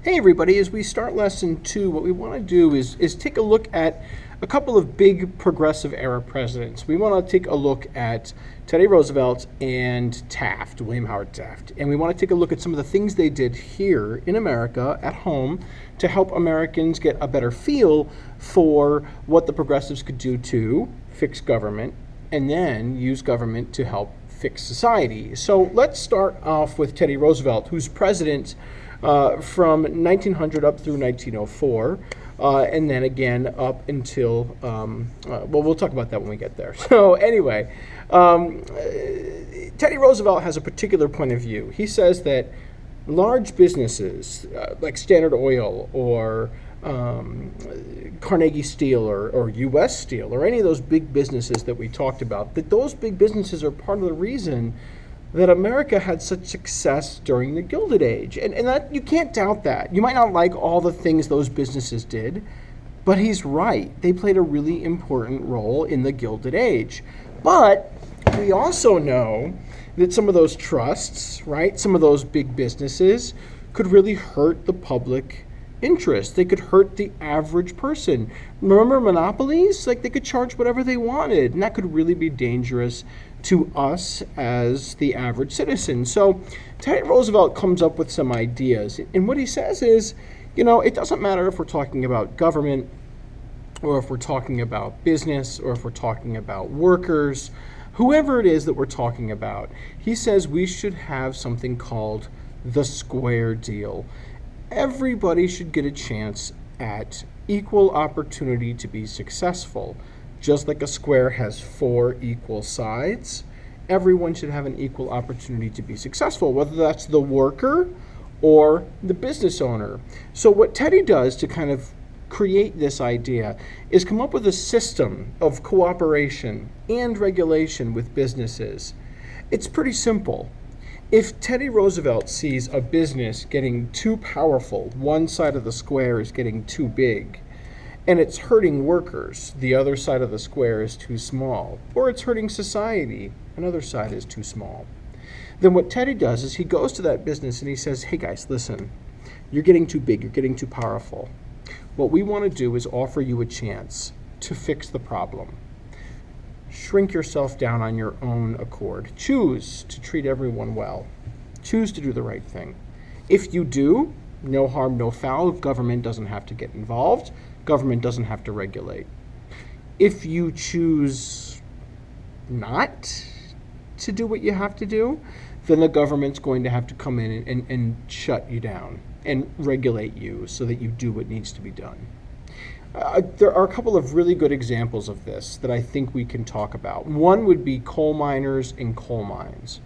Hey everybody, as we start lesson 2, what we want to do is take a look at a couple of big progressive era presidents. We want to take a look at Teddy Roosevelt and Taft, William Howard Taft. And we want to take a look at some of the things they did here in America at home to help Americans get a better feel for what the progressives could do to fix government and then use government to help fix society. So let's start off with Teddy Roosevelt, who's president from 1900 up through 1904, and then again up until, well, we'll talk about that when we get there. So anyway, Teddy Roosevelt has a particular point of view. He says that large businesses like Standard Oil or Carnegie Steel or U.S. Steel or any of those big businesses that we talked about, that those big businesses are part of the reason that America had such success during the Gilded Age. And that you can't doubt that. You might not like all the things those businesses did, but he's right. They played a really important role in the Gilded Age. But we also know that some of those trusts, right, some of those big businesses could really hurt the public interest. They could hurt the average person. Remember monopolies? Like they could charge whatever they wanted, and that could really be dangerous to us as the average citizen. So Teddy Roosevelt comes up with some ideas, and what he says is, you know, it doesn't matter if we're talking about government or if we're talking about business or if we're talking about workers, whoever it is that we're talking about. He says we should have something called the square deal. Everybody should get a chance at equal opportunity to be successful. Just like a square has 4 equal sides, everyone should have an equal opportunity to be successful, whether that's the worker or the business owner. So what Teddy does to kind of create this idea is come up with a system of cooperation and regulation with businesses. It's pretty simple. If Teddy Roosevelt sees a business getting too powerful, one side of the square is getting too big, and it's hurting workers, the other side of the square is too small, or it's hurting society, another side is too small, then what Teddy does is he goes to that business and he says, hey guys, listen, you're getting too big, you're getting too powerful. What we want to do is offer you a chance to fix the problem. Shrink yourself down on your own accord. Choose to treat everyone well. Choose to do the right thing. If you do, no harm, no foul. Government doesn't have to get involved. Government doesn't have to regulate. If you choose not to do what you have to do, then the government's going to have to come in and shut you down and regulate you so that you do what needs to be done. There are a couple of really good examples of this that I think we can talk about. One would be coal miners and coal mines.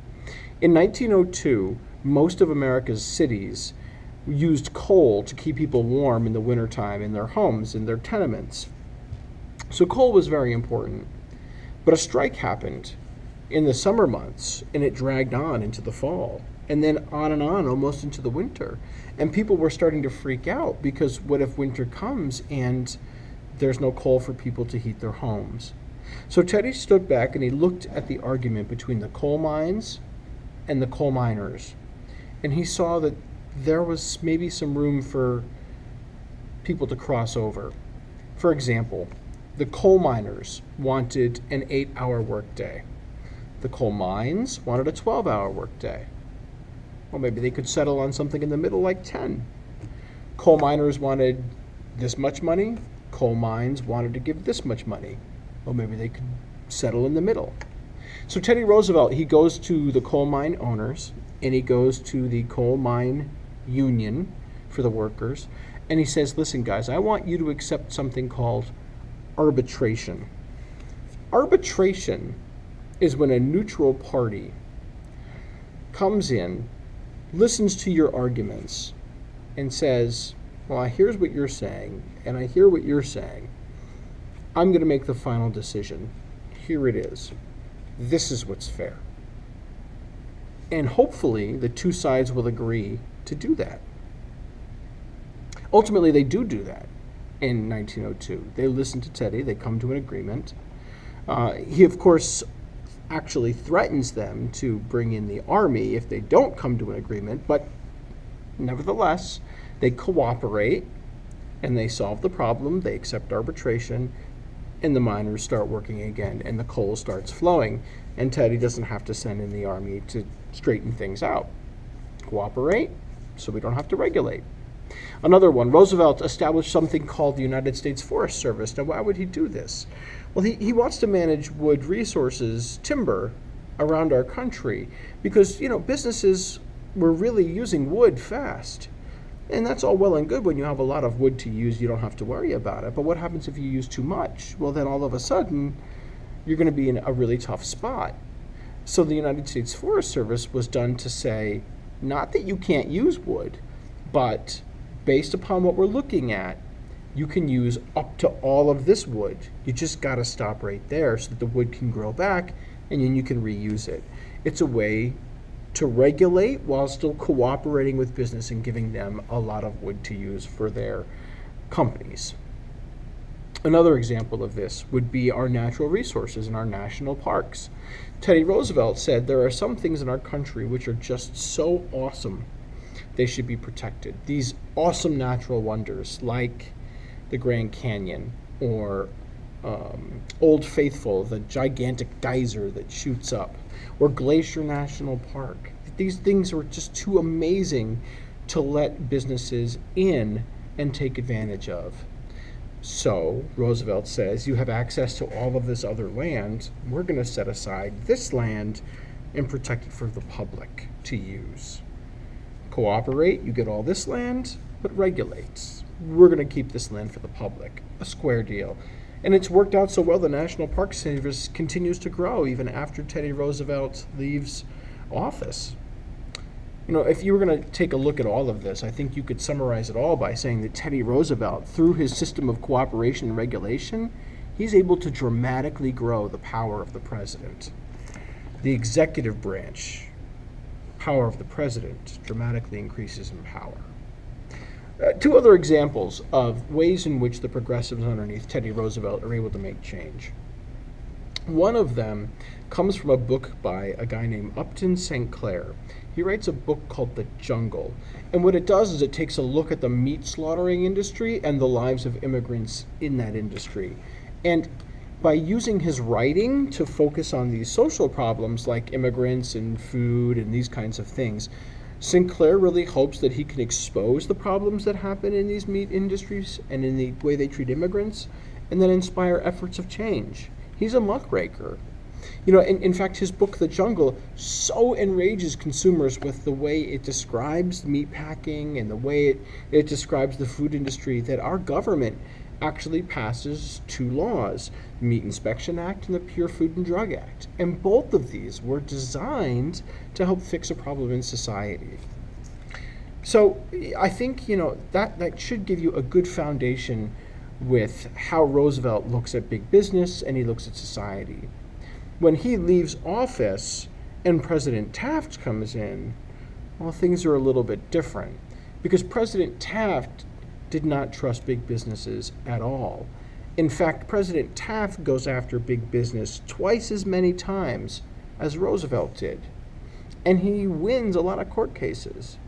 In 1902, most of America's cities used coal to keep people warm in the wintertime in their homes, in their tenements. So coal was very important. But a strike happened in the summer months, and it dragged on into the fall, and then on almost into the winter. And people were starting to freak out because what if winter comes and there's no coal for people to heat their homes? So Teddy stood back and he looked at the argument between the coal mines and the coal miners. And he saw that there was maybe some room for people to cross over. For example, the coal miners wanted an 8-hour workday. The coal mines wanted a 12-hour workday. Well, maybe they could settle on something in the middle like 10. Coal miners wanted this much money. Coal mines wanted to give this much money. Well, maybe they could settle in the middle. So Teddy Roosevelt, he goes to the coal mine owners and he goes to the coal mine union for the workers and he says, listen guys, I want you to accept something called arbitration. Arbitration is when a neutral party comes in, listens to your arguments, and says, well, here's what you're saying, and I hear what you're saying. I'm going to make the final decision. Here it is. This is what's fair. And hopefully the two sides will agree to do that. Ultimately, they do that in 1902. They listen to Teddy. They come to an agreement. He, of course, actually threatens them to bring in the army if they don't come to an agreement, but Nevertheless, they cooperate and they solve the problem, they accept arbitration, and the miners start working again, and the coal starts flowing, and Teddy doesn't have to send in the army to straighten things out. Cooperate, so we don't have to regulate. Another one, Roosevelt established something called the United States Forest Service. Now, why would he do this? Well, he wants to manage wood resources, timber, around our country, because, businesses were really using wood fast. And that's all well and good. When you have a lot of wood to use, you don't have to worry about it. But what happens if you use too much? Well, then all of a sudden, you're going to be in a really tough spot. So the United States Forest Service was done to say, not that you can't use wood, but based upon what we're looking at, you can use up to all of this wood. You just got to stop right there so that the wood can grow back, and then you can reuse it. It's a way to regulate while still cooperating with business and giving them a lot of wood to use for their companies. Another example of this would be our natural resources and our national parks. Teddy Roosevelt said there are some things in our country which are just so awesome they should be protected. These awesome natural wonders like the Grand Canyon or Old Faithful, the gigantic geyser that shoots up, or Glacier National Park. These things are just too amazing to let businesses in and take advantage of. So Roosevelt says, you have access to all of this other land. We're going to set aside this land and protect it for the public to use. Cooperate, you get all this land, but regulate. We're going to keep this land for the public. A square deal. And it's worked out so well, the National Park Service continues to grow even after Teddy Roosevelt leaves office. If you were going to take a look at all of this, I think you could summarize it all by saying that Teddy Roosevelt, through his system of cooperation and regulation, he's able to dramatically grow the power of the president. The executive branch, power of the president, dramatically increases in power. Two other examples of ways in which the progressives underneath Teddy Roosevelt are able to make change. One of them comes from a book by a guy named Upton St. Clair. He writes a book called The Jungle. And what it does is it takes a look at the meat slaughtering industry and the lives of immigrants in that industry. And by using his writing to focus on these social problems like immigrants and food and these kinds of things, Sinclair really hopes that he can expose the problems that happen in these meat industries and in the way they treat immigrants, and then inspire efforts of change. He's a muckraker. In fact, his book, The Jungle, so enrages consumers with the way it describes meat packing and the way it describes the food industry that our government actually passes two laws, the Meat Inspection Act and the Pure Food and Drug Act. And both of these were designed to help fix a problem in society. So I think, that should give you a good foundation with how Roosevelt looks at big business and he looks at society. When he leaves office and President Taft comes in, well, things are a little bit different because President Taft did not trust big businesses at all. In fact, President Taft goes after big business twice as many times as Roosevelt did. And he wins a lot of court cases.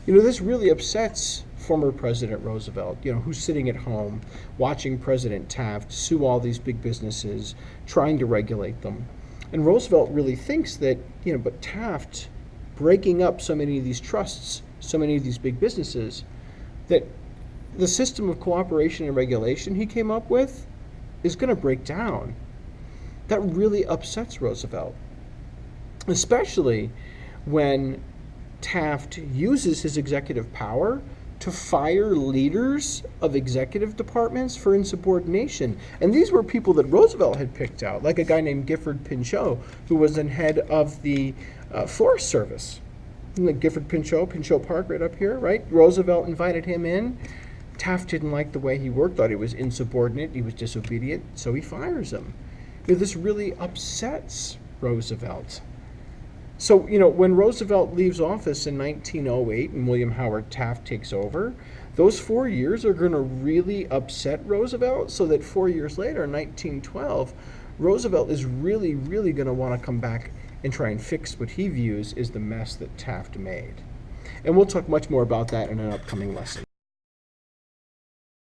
This really upsets former President Roosevelt, who's sitting at home watching President Taft sue all these big businesses, trying to regulate them. And Roosevelt really thinks that, but Taft breaking up so many of these trusts, so many of these big businesses, that the system of cooperation and regulation he came up with is going to break down. That really upsets Roosevelt, especially when Taft uses his executive power to fire leaders of executive departments for insubordination. And these were people that Roosevelt had picked out, like a guy named Gifford Pinchot, who was then head of the Forest Service. Gifford Pinchot, Pinchot Park right up here, right? Roosevelt invited him in. Taft didn't like the way he worked, thought he was insubordinate, he was disobedient, so he fires him. This really upsets Roosevelt. So, when Roosevelt leaves office in 1908 and William Howard Taft takes over, those 4 years are going to really upset Roosevelt, so that 4 years later, in 1912, Roosevelt is really, going to want to come back and try and fix what he views is the mess that Taft made. And we'll talk much more about that in an upcoming lesson.